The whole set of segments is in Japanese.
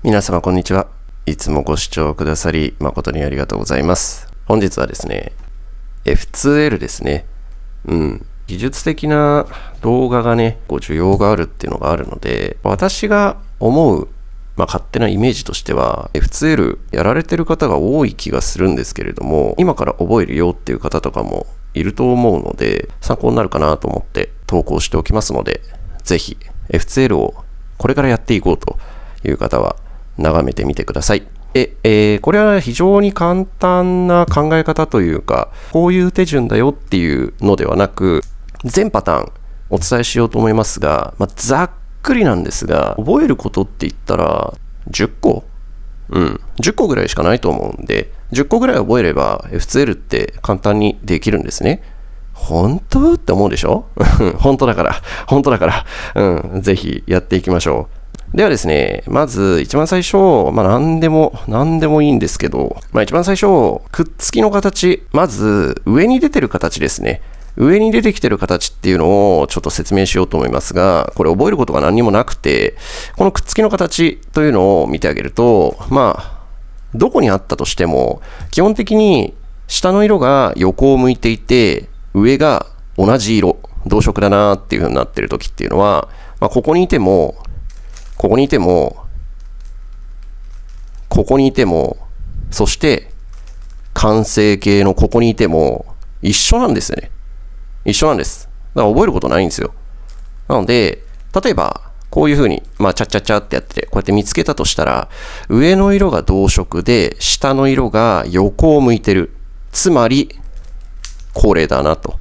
皆様こんにちは。いつもご視聴くださり誠にありがとうございます。本日はですね、F2L ですね。技術的な動画がね、需要があるっていうのがあるので、私が思う、勝手なイメージとしては、F2L やられてる方が多い気がするんですけれども、今から覚えるよっていう方とかもいると思うので、参考になるかなと思って投稿しておきますので、ぜひ F2L をこれからやっていこうという方は、眺めてみてください。これは非常に簡単な考え方というか、こういう手順だよっていうのではなく、全パターンお伝えしようと思いますが、ざっくりなんですが、覚えることって言ったら10個10個ぐらいしかないと思うんで、10個ぐらい覚えれば F2L って簡単にできるんですね。本当って思うでしょ本当だから、ぜひやっていきましょう。ではですね、まず一番最初、何でもいいんですけど、一番最初、くっつきの形、まず上に出てる形ですね。上に出てきてる形っていうのをちょっと説明しようと思いますが、これ覚えることが何にもなくて、このくっつきの形というのを見てあげると、どこにあったとしても、基本的に下の色が横を向いていて、上が同じ色、同色だなっていう風になってる時っていうのは、ここにいても、ここにいても、ここにいても、そして完成形のここにいても一緒なんですよね。一緒なんです。だから覚えることないんですよ。なので、例えばこういうふうに、チャッチャッチャってやって、こうやって見つけたとしたら、上の色が同色で、下の色が横を向いてる。つまり、これだなと。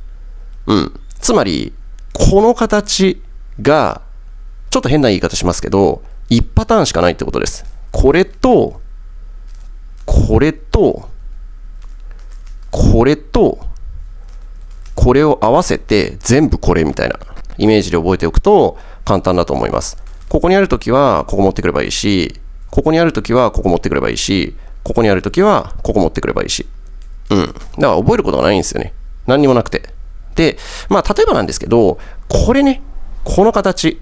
つまり、この形が、ちょっと変な言い方しますけど、1パターンしかないってことです。これと、これと、これと、これを合わせて全部これみたいなイメージで覚えておくと簡単だと思います。ここにあるときはここ持ってくればいいし、ここにあるときはここ持ってくればいいし、ここにあるときはここ持ってくればいいし。だから覚えることがないんですよね。何にもなくて。で、例えばなんですけど、これね、この形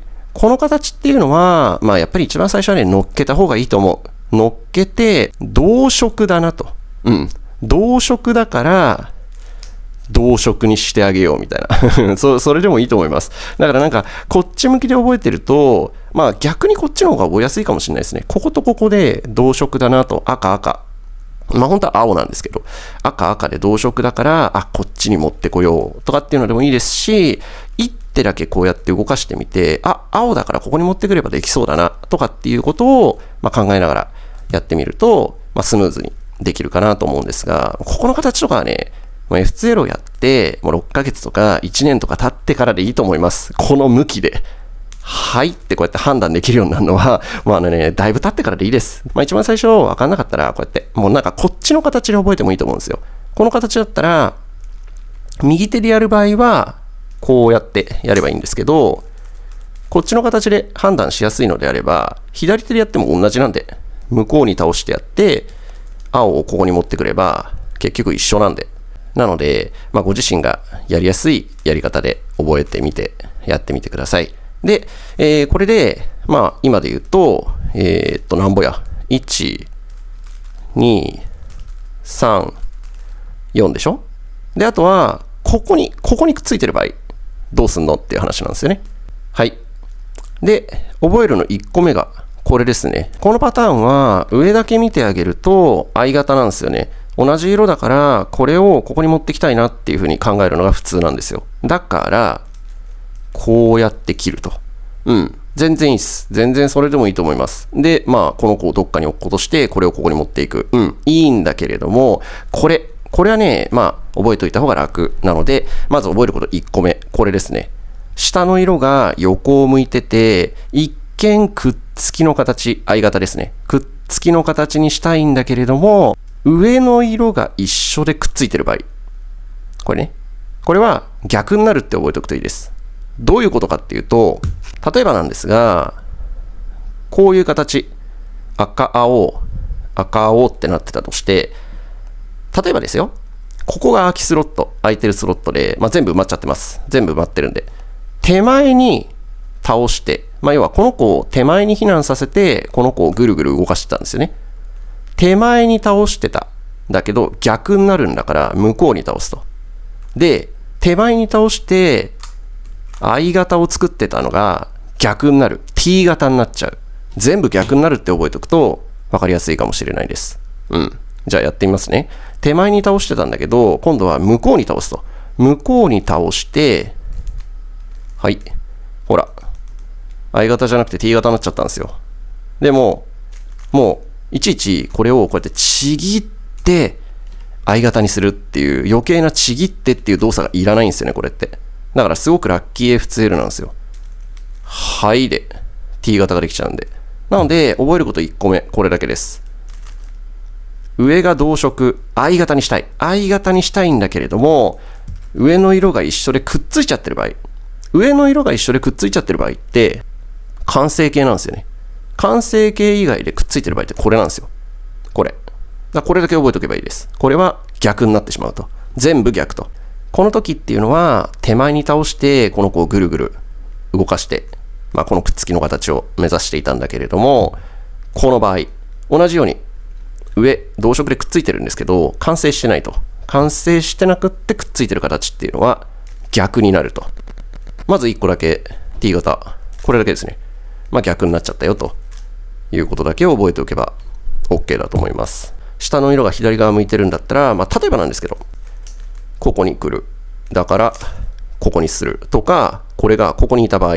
っていうのは、やっぱり一番最初はね、乗っけた方がいいと思う。乗っけて、同色だなと。同色だから、同色にしてあげようみたいな。それでもいいと思います。だからこっち向きで覚えてると、逆にこっちの方が覚えやすいかもしれないですね。こことここで同色だなと、赤。本当は青なんですけど、赤で同色だから、こっちに持ってこようとかっていうのでもいいですし、一手だけこうやって動かしてみて、青だからここに持ってくればできそうだなとかっていうことを、考えながらやってみると、スムーズにできるかなと思うんですが、ここの形とかはね、F2L をやって、もう6ヶ月とか1年とか経ってからでいいと思います。この向きで。はいってこうやって判断できるようになるのは、だいぶ経ってからでいいです。一番最初分かんなかったら、こうやって、もうこっちの形で覚えてもいいと思うんですよ。この形だったら、右手でやる場合は、こうやってやればいいんですけど、こっちの形で判断しやすいのであれば、左手でやっても同じなんで、向こうに倒してやって、青をここに持ってくれば、結局一緒なんで。なので、ご自身がやりやすいやり方で覚えてみて、やってみてください。で、これで、今で言うと、なんぼや。1、2、3、4でしょ？で、あとは、ここにくっついてる場合、どうすんのっていう話なんですよね。はい。で、覚えるの1個目が、これですね。このパターンは、上だけ見てあげると、相型なんですよね。同じ色だから、これをここに持ってきたいなっていうふうに考えるのが普通なんですよ。だから、こうやって切ると。全然いいっす。全然それでもいいと思います。で、この子をどっかに置くことして、これをここに持っていく。いいんだけれども、これはね、覚えておいた方が楽なので、まず覚えること1個目。これですね。下の色が横を向いてて、一見くっつきの形、相型ですね。くっつきの形にしたいんだけれども、上の色が一緒でくっついてる場合。これね。これは逆になるって覚えておくといいです。どういうことかっていうと、例えばなんですが、こういう形、赤青ってなってたとして、例えばですよ、ここが空きスロット、空いてるスロットで、全部埋まっちゃってます。全部埋まってるんで、手前に倒して要はこの子を手前に避難させて、この子をぐるぐる動かしてたんですよね。手前に倒してた。だけど逆になるんだから向こうに倒すと。で、手前に倒して、I 型を作ってたのが逆になる。T 型になっちゃう。全部逆になるって覚えておくと分かりやすいかもしれないです。じゃあやってみますね。手前に倒してたんだけど、今度は向こうに倒すと。向こうに倒して、はい。ほら。I 型じゃなくて T 型になっちゃったんですよ。でも、もう、いちいちこれをこうやってちぎって、I 型にするっていう余計なちぎってっていう動作がいらないんですよね、これって。だからすごくラッキー F2L なんですよ。はいで、T 型ができちゃうんで。なので、覚えること1個目、これだけです。上が同色、I 型にしたい。I 型にしたいんだけれども、上の色が一緒でくっついちゃってる場合。上の色が一緒でくっついちゃってる場合って、完成形なんですよね。完成形以外でくっついてる場合ってこれなんですよ。これ。これだけ覚えておけばいいです。これは逆になってしまうと。全部逆と。この時っていうのは、手前に倒して、この子をぐるぐる動かして、このくっつきの形を目指していたんだけれども、この場合、同じように、上、同色でくっついてるんですけど、完成してないと。完成してなくってくっついてる形っていうのは逆になると。まず1個だけ T 型。これだけですね。逆になっちゃったよということだけを覚えておけば OK だと思います。下の色が左側向いてるんだったら、例えばなんですけど、ここに来る。だから、ここにする。とか、これがここにいた場合、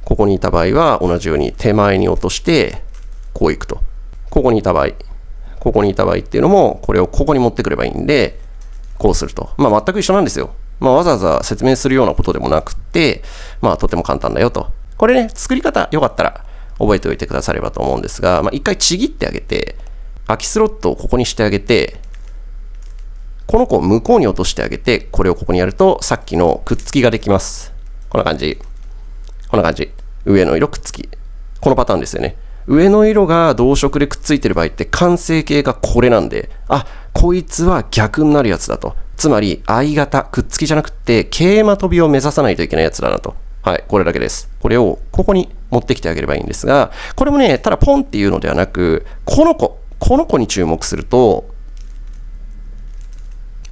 ここにいた場合は同じように手前に落として、こういくと。ここにいた場合、ここにいた場合っていうのも、これをここに持ってくればいいんで、こうすると。全く一緒なんですよ。わざわざ説明するようなことでもなくて、とても簡単だよと。これね、作り方よかったら覚えておいてくださればと思うんですが、一回ちぎってあげて、空きスロットをここにしてあげて、この子を向こうに落としてあげて、これをここにやると、さっきのくっつきができます。こんな感じ。こんな感じ。上の色くっつき。このパターンですよね。上の色が同色でくっついてる場合って完成形がこれなんで、こいつは逆になるやつだと。つまり I 型、くっつきじゃなくて桂馬跳びを目指さないといけないやつだなと。はい、これだけです。これをここに持ってきてあげればいいんですが、これもね、ただポンっていうのではなく、この子に注目すると、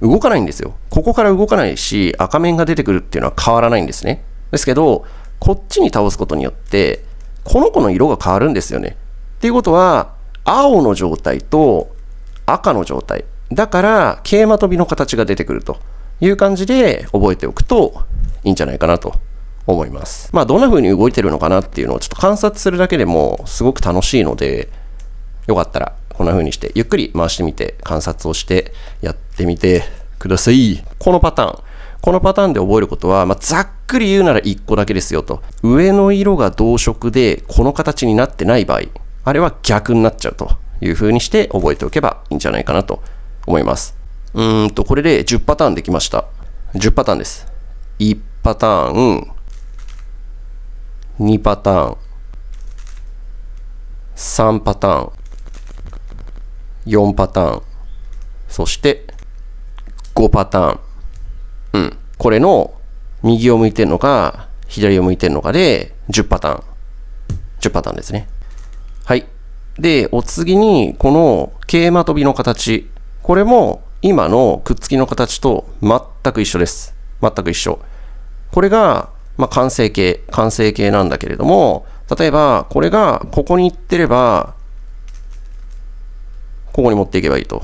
動かないんですよ。ここから動かないし、赤面が出てくるっていうのは変わらないんですね。ですけど、こっちに倒すことによって、この子の色が変わるんですよね。っていうことは、青の状態と赤の状態。だから、桂馬跳びの形が出てくるという感じで覚えておくといいんじゃないかなと思います。どんな風に動いてるのかなっていうのをちょっと観察するだけでもすごく楽しいので、よかったらこんな風にしてゆっくり回してみて観察をしてやってみてください。このパターンで覚えることは、ざっくり言うなら1個だけですよと。上の色が同色でこの形になってない場合、あれは逆になっちゃうという風にして覚えておけばいいんじゃないかなと思います。これで10パターンできました。10パターンです。1パターン、2パターン、3パターン、4パターン、そして5パターン。これの右を向いてるのか、左を向いてるのかで10パターン。10パターンですね。はい。で、お次に、この桂馬跳びの形。これも今のくっつきの形と全く一緒です。全く一緒。これが、完成形なんだけれども、例えば、これがここに行ってれば、ここに持っていけばいいと。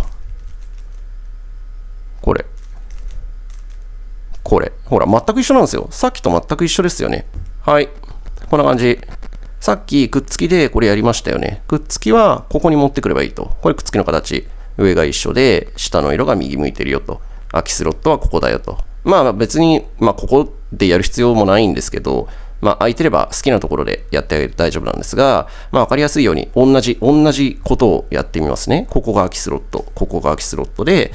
これ。ほら、全く一緒なんですよ。さっきと全く一緒ですよね。はい。こんな感じ。さっきくっつきでこれやりましたよね。くっつきはここに持ってくればいいと。これくっつきの形。上が一緒で、下の色が右向いてるよと。空きスロットはここだよと。別に、ここでやる必要もないんですけど、空いてれば好きなところでやってあげて大丈夫なんですが、わかりやすいように同じことをやってみますね。ここが空きスロット、ここが空きスロットで、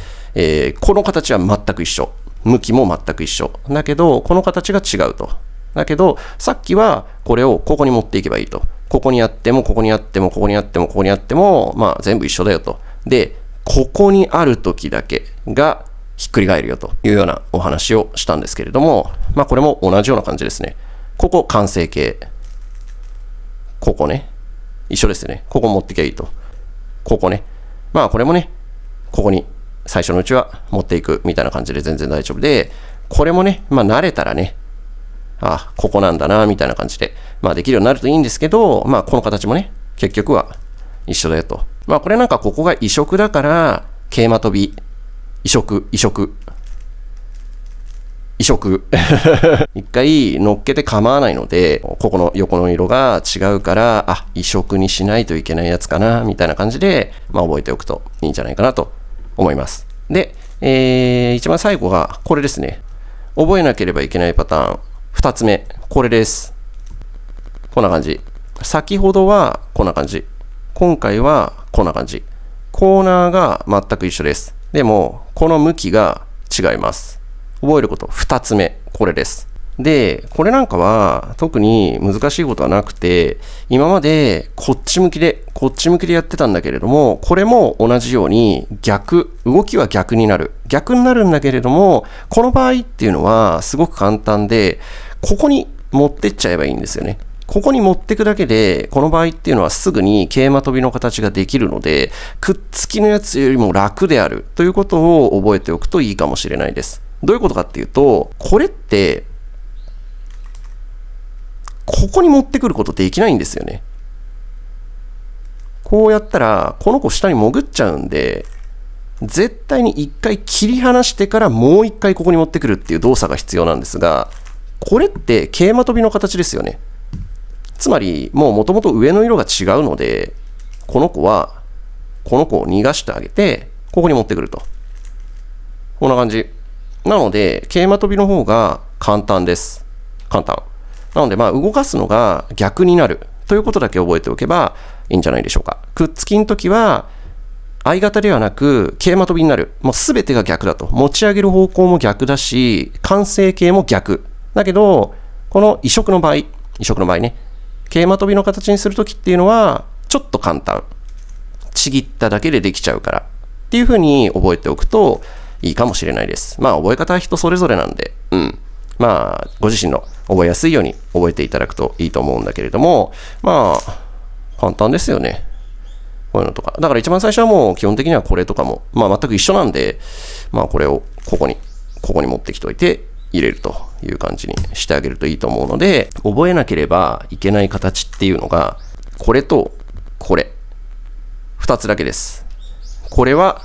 この形は全く一緒。向きも全く一緒。だけど、この形が違うと。だけど、さっきはこれをここに持っていけばいいと。ここにあっても、ここにあっても、ここにあっても、ここにあっても、全部一緒だよと。で、ここにある時だけがひっくり返るよというようなお話をしたんですけれども、これも同じような感じですね。ここ完成形。ここね。一緒ですよね。ここ持ってきゃいいと。ここね。まあこれもね、ここに最初のうちは持っていくみたいな感じで全然大丈夫で、これもね、まあ慣れたらね、あ、ここなんだな、みたいな感じで、まあできるようになるといいんですけど、まあこの形もね、結局は一緒だよと。まあこれなんかここが移植だから、桂馬跳び、移植。一回乗っけて構わないので、ここの横の色が違うから、あ、移植にしないといけないやつかな、みたいな感じで、まあ覚えておくといいんじゃないかなと思います。で、一番最後がこれですね。覚えなければいけないパターン。2つ目、これです。こんな感じ。先ほどはこんな感じ。今回はこんな感じ。コーナーが全く一緒です。でも、この向きが違います。覚えること、2つ目、これです。で、これなんかは特に難しいことはなくて、今までこっち向きでやってたんだけれども、これも同じように動きは逆になる。逆になるんだけれども、この場合っていうのはすごく簡単で、ここに持ってっちゃえばいいんですよね。ここに持ってくだけで、この場合っていうのはすぐに桂馬跳びの形ができるので、くっつきのやつよりも楽であるということを覚えておくといいかもしれないです。どういうことかっていうと、これって、ここに持ってくることできないんですよね。こうやったら、この子下に潜っちゃうんで、絶対に一回切り離してからもう一回ここに持ってくるっていう動作が必要なんですが、これって桂馬跳びの形ですよね。つまり、もう元々上の色が違うので、この子を逃がしてあげて、ここに持ってくると。こんな感じ。なので、桂馬跳びの方が簡単です。簡単。なので、まあ、動かすのが逆になるということだけ覚えておけばいいんじゃないでしょうか。くっつきの時は、相型ではなく、桂馬跳びになる。もうすべてが逆だと。持ち上げる方向も逆だし、完成形も逆。だけど、この移植の場合ね、桂馬跳びの形にするときっていうのは、ちょっと簡単。ちぎっただけでできちゃうから。っていうふうに覚えておくといいかもしれないです。まあ、覚え方は人それぞれなんで、まあ、ご自身の覚えやすいように覚えていただくといいと思うんだけれども、まあ、簡単ですよね。こういうのとか。だから一番最初はもう基本的にはこれとかも、まあ全く一緒なんで、まあこれをここに持ってきておいて入れるという感じにしてあげるといいと思うので、覚えなければいけない形っていうのが、これとこれ。2つだけです。これは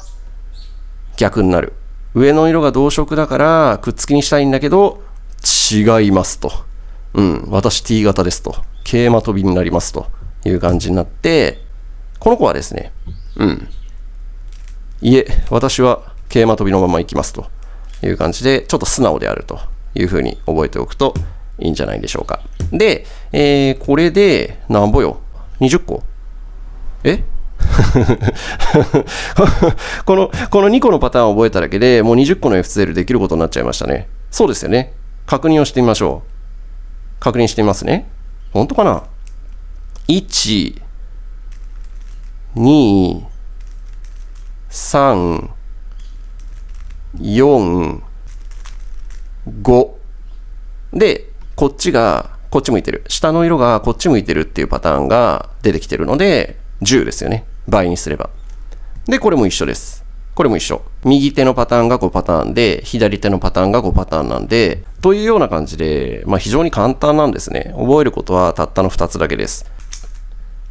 逆になる。上の色が同色だからくっつきにしたいんだけど、違いますと。私 T 型ですと。桂馬跳びになりますという感じになって、この子はですね、私は桂馬跳びのまま行きますという感じで、ちょっと素直であるというふうに覚えておくといいんじゃないでしょうか。で、これでなんぼよ ?20 個この2個のパターンを覚えただけでもう20個の FCL できることになっちゃいましたね。そうですよね。確認をしてみましょう。確認してみますね。本当かな ?1、2、3、4、5。で、こっち向いてる。下の色がこっち向いてるっていうパターンが出てきてるので、10ですよね。倍にすれば。で、これも一緒です。これも一緒。右手のパターンが5パターンで、左手のパターンが5パターンなんで、というような感じで、まあ非常に簡単なんですね。覚えることはたったの2つだけです。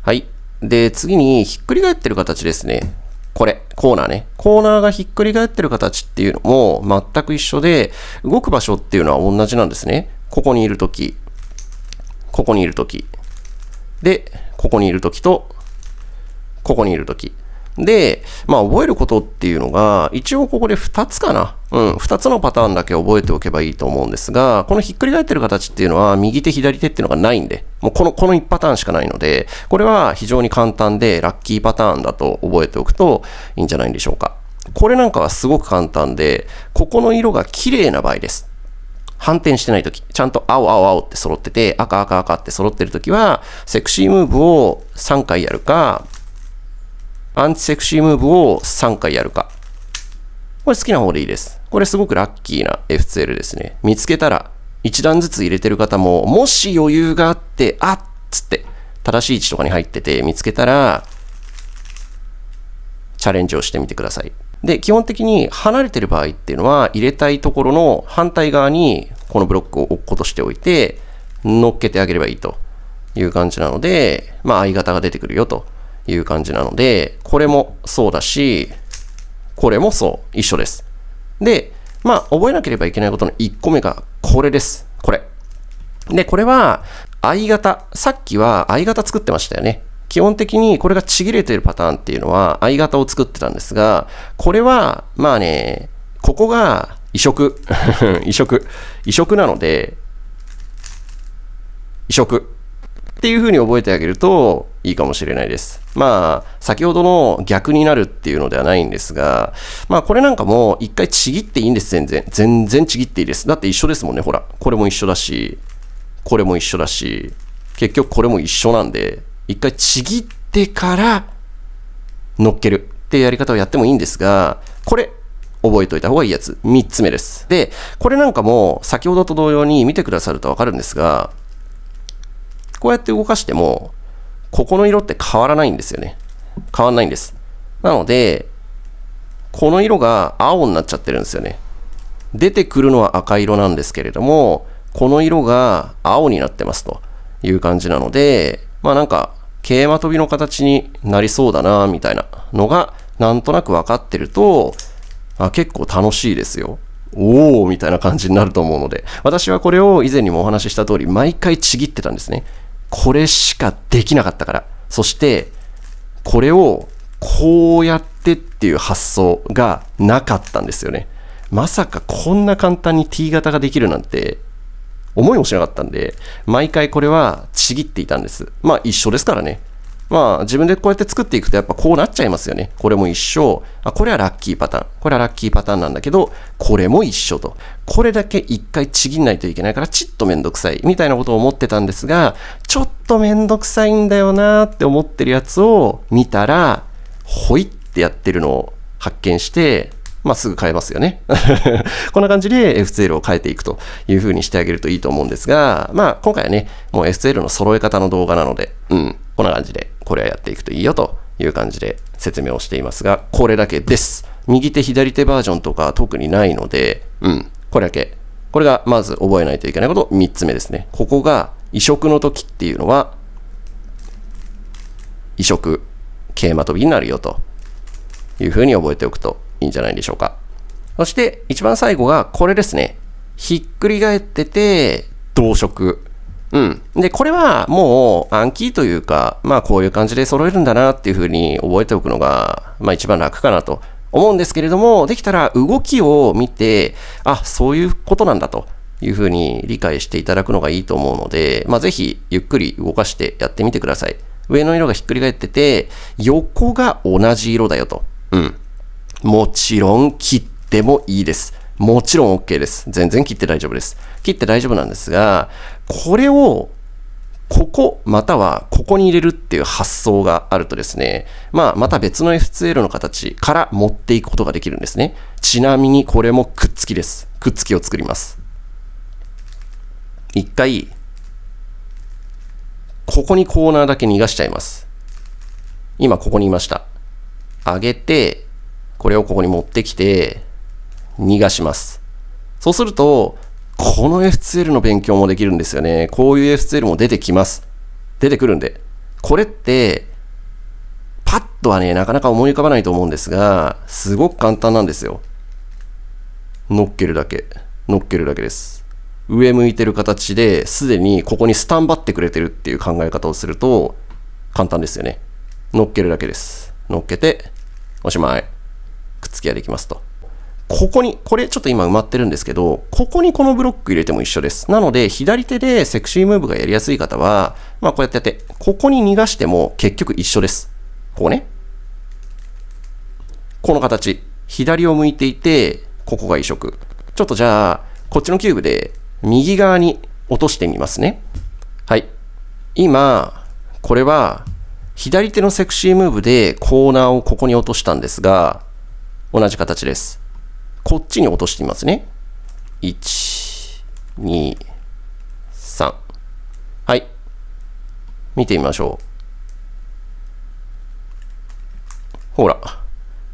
はい。で、次にひっくり返ってる形ですね。これ、コーナーね。コーナーがひっくり返ってる形っていうのも全く一緒で、動く場所っていうのは同じなんですね。ここにいるとき、ここにいるとき。で、ここにいるときと、ここにいるとき。で、まあ覚えることっていうのが、一応ここで2つかな。2つのパターンだけ覚えておけばいいと思うんですが、このひっくり返ってる形っていうのは、右手左手っていうのがないんで、もうこの1パターンしかないので、これは非常に簡単でラッキーパターンだと覚えておくといいんじゃないでしょうか。これなんかはすごく簡単で、ここの色が綺麗な場合です。反転してないとき、ちゃんと青青青って揃ってて、赤赤赤って揃ってるときは、セクシームーブを3回やるか、アンチセクシームーブを3回やるか。これ好きな方でいいです。これすごくラッキーな FCL ですね。見つけたら1段ずつ入れてる方も、もし余裕があって、あっつって正しい位置とかに入ってて見つけたら、チャレンジをしてみてください。で、基本的に離れてる場合っていうのは、入れたいところの反対側にこのブロックを置くことしておいて、乗っけてあげればいいという感じなので、相型が出てくるよという感じなので、これもそうだし、これもそう、一緒です。で、覚えなければいけないことの1個目がこれです。これ。で、これは相型。さっきは相型作ってましたよね。基本的にこれがちぎれてるパターンっていうのは相型を作ってたんですが、これは、ここが移植。移植なので、移植っていう風に覚えてあげるといいかもしれないです。先ほどの逆になるっていうのではないんですが、これなんかも一回ちぎっていいんです、全然ちぎっていいです。だって一緒ですもんね、ほら。これも一緒だし、これも一緒だし、結局これも一緒なんで、一回ちぎってから乗っけるっていうやり方をやってもいいんですが、これ、覚えておいた方がいいやつ。3つ目です。で、これなんかも先ほどと同様に見てくださるとわかるんですが、こうやって動かしても、ここの色って変わらないんですよね。変わらないんです。なので、この色が青になっちゃってるんですよね。出てくるのは赤色なんですけれども、この色が青になってますという感じなので、なんか、桂馬跳びの形になりそうだな、みたいなのが、なんとなく分かってると、結構楽しいですよ。おーみたいな感じになると思うので、私はこれを以前にもお話しした通り、毎回ちぎってたんですね。これしかできなかったから。そして、これをこうやってっていう発想がなかったんですよね。まさかこんな簡単に T 型ができるなんて思いもしなかったんで、毎回これはちぎっていたんです。一緒ですからね。自分でこうやって作っていくとやっぱこうなっちゃいますよね。これも一緒。これはラッキーパターン。これはラッキーパターンなんだけど、これも一緒と。これだけ一回ちぎんないといけないからちっとめんどくさい。みたいなことを思ってたんですが、ちょっとめんどくさいんだよなって思ってるやつを見たら、ほいってやってるのを発見して、すぐ変えますよね。こんな感じで F2L を変えていくという風にしてあげるといいと思うんですが、今回はね、もう F2L の揃え方の動画なので、こんな感じでこれはやっていくといいよという感じで説明をしていますが、これだけです。右手左手バージョンとか特にないので、これだけ。これがまず覚えないといけないこと3つ目ですね。ここが移植の時っていうのは、移植、桂馬跳びになるよという風に覚えておくといいんじゃないでしょうか。そして一番最後がこれですね。ひっくり返ってて同色。で、これはもう暗記というか、こういう感じで揃えるんだなっていう風に覚えておくのが、一番楽かなと思うんですけれども、できたら動きを見て、そういうことなんだという風に理解していただくのがいいと思うので、ぜひゆっくり動かしてやってみてください。上の色がひっくり返ってて、横が同じ色だよと。もちろん切ってもいいです。もちろん OK です。全然切って大丈夫です。切って大丈夫なんですが、これをここまたはここに入れるっていう発想があるとですね、また別の F2L の形から持っていくことができるんですね。ちなみにこれもくっつきです。くっつきを作ります。一回、ここにコーナーだけ逃がしちゃいます。今ここにいました。上げて、これをここに持ってきて、逃がします。そうすると、この F2L の勉強もできるんですよね。こういう F2L も出てきます。出てくるんで。これって、パッとはね、なかなか思い浮かばないと思うんですが、すごく簡単なんですよ。乗っけるだけ。乗っけるだけです。上向いてる形で、すでにここにスタンバってくれてるっていう考え方をすると、簡単ですよね。乗っけるだけです。乗っけて、おしまい。くっつきができますと。ここに、これちょっと今埋まってるんですけど、ここにこのブロック入れても一緒です。なので、左手でセクシームーブがやりやすい方は、こうやってやって、ここに逃がしても結局一緒です。ここね。この形。左を向いていて、ここが移植。ちょっとじゃあ、こっちのキューブで右側に落としてみますね。はい。今、これは、左手のセクシームーブでコーナーをここに落としたんですが、同じ形です。こっちに落としてみますね。1、2、3。はい。見てみましょう。ほら。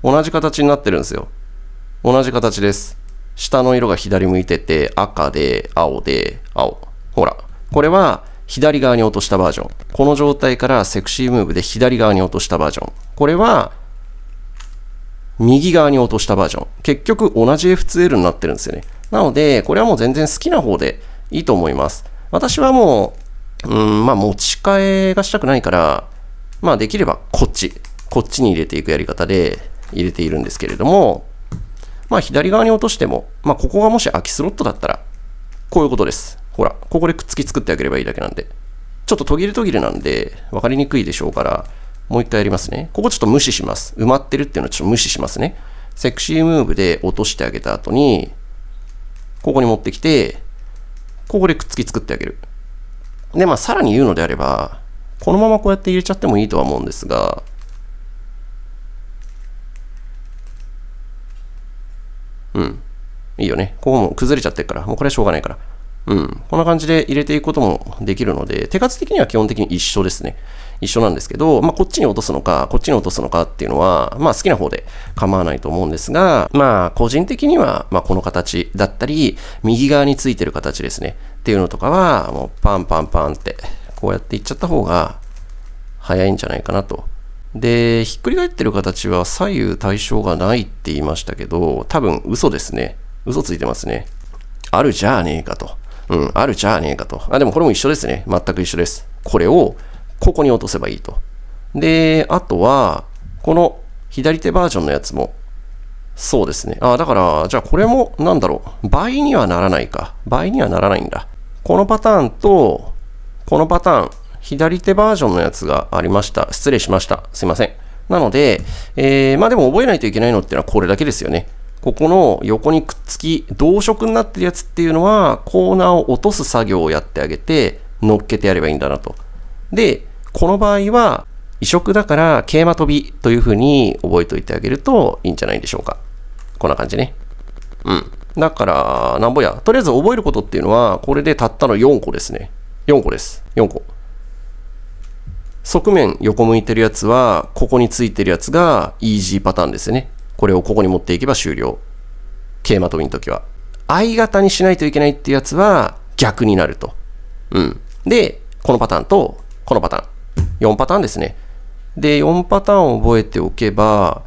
同じ形になってるんですよ。同じ形です。下の色が左向いてて、赤で、青で、青。ほら。これは左側に落としたバージョン。この状態からセクシームーブで左側に落としたバージョン。これは右側に落としたバージョン。結局同じ F2L になってるんですよね。なので、これはもう全然好きな方でいいと思います。私はもう、持ち替えがしたくないから、できればこっちに入れていくやり方で入れているんですけれども、左側に落としても、ここがもし空きスロットだったら、こういうことです。ほら、ここでくっつき作ってあげればいいだけなんで。ちょっと途切れ途切れなんで、分かりにくいでしょうから、もう一回やりますね。ここちょっと無視します。埋まってるっていうのをちょっと無視しますね。セクシームーブで落としてあげた後に、ここに持ってきて、ここでくっつき作ってあげる。で、さらに言うのであれば、このままこうやって入れちゃってもいいとは思うんですが、いいよね。ここも崩れちゃってるから、もうこれはしょうがないから。こんな感じで入れていくこともできるので、手数的には基本的に一緒ですね。一緒なんですけど、こっちに落とすのか、こっちに落とすのかっていうのは、好きな方で構わないと思うんですが、個人的には、この形だったり、右側についてる形ですね。っていうのとかは、もうパンパンパンって、こうやっていっちゃった方が早いんじゃないかなと。で、ひっくり返ってる形は左右対称がないって言いましたけど、多分嘘ですね。嘘ついてますね。あるじゃあねえかと。あるじゃあねえかと。でもこれも一緒ですね。全く一緒です。これをここに落とせばいいと。で、あとは、この左手バージョンのやつも、そうですね。だから、じゃあこれも、倍にはならないか。倍にはならないんだ。このパターンと、このパターン、左手バージョンのやつがありました。失礼しました。すいません。なので、でも覚えないといけないのっていうのはこれだけですよね。ここの横にくっつき、同色になってるやつっていうのは、コーナーを落とす作業をやってあげて、乗っけてやればいいんだなと。で、この場合は、異色だから桂馬飛びというふうに覚えておいてあげるといいんじゃないでしょうか。こんな感じね。だから、なんぼや。とりあえず覚えることっていうのは、これでたったの4個ですね。4個です。4個。側面横向いてるやつは、ここについてるやつがイージーパターンですね。これをここに持っていけば終了。桂馬飛びの時は。相型にしないといけないってやつは逆になると。で、このパターンとこのパターン。4パターンですね。で、4パターンを覚えておけば、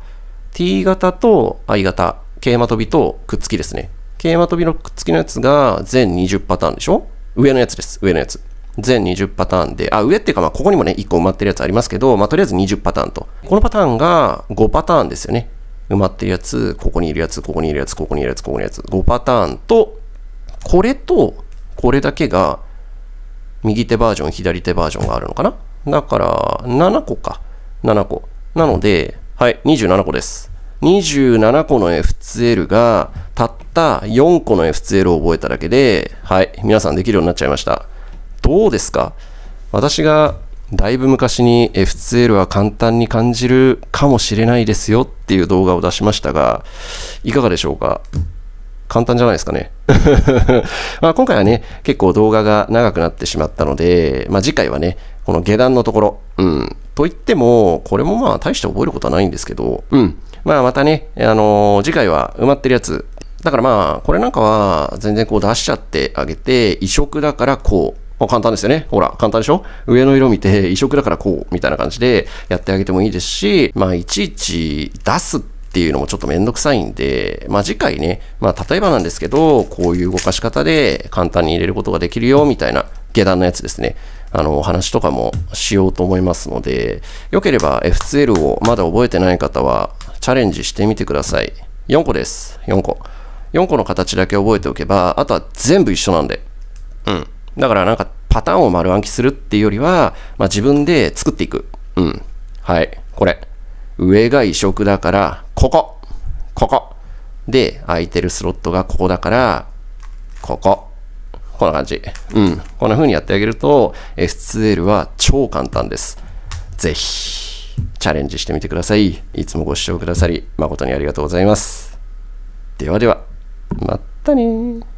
T 型と I 型、桂馬飛びとくっつきですね。桂馬飛びのくっつきのやつが全20パターンでしょ？上のやつです。上のやつ。全20パターンで、上っていうかここにもね、1個埋まってるやつありますけど、とりあえず20パターンと。このパターンが5パターンですよね。埋まってるやつ、ここにいるやつ、ここにいるやつ、ここにいるやつ、ここにいるやつ。5パターンと、これと、これだけが、右手バージョン、左手バージョンがあるのかな？だから、7個か。7個。なので、はい、27個です。27個の F2L が、たった4個の F2L を覚えただけで、はい、皆さんできるようになっちゃいました。どうですか？私がだいぶ昔に F2L は簡単に感じるかもしれないですよっていう動画を出しましたが、いかがでしょうか？簡単じゃないですかね。今回はね、結構動画が長くなってしまったので、次回はね、この下段のところ、といっても、これも大して覚えることはないんですけど、またね、次回は埋まってるやつ、だからこれなんかは全然こう出しちゃってあげて、異色だからこう、簡単ですよね。ほら、簡単でしょ？上の色見て、異色だからこう、みたいな感じでやってあげてもいいですし、いちいち出すっていうのもちょっとめんどくさいんで、次回ね、例えばなんですけど、こういう動かし方で簡単に入れることができるよ、みたいな下段のやつですね。お話とかもしようと思いますので、よければ F2L をまだ覚えてない方は、チャレンジしてみてください。4個です。4個。4個の形だけ覚えておけば、あとは全部一緒なんで。だからなんかパターンを丸暗記するっていうよりは、自分で作っていく。はい。これ。上が異色だから、ここ。で、空いてるスロットがここだから、ここ。こんな感じ。こんな風にやってあげると、S2L は超簡単です。ぜひ、チャレンジしてみてください。いつもご視聴くださり、誠にありがとうございます。ではでは、またねー。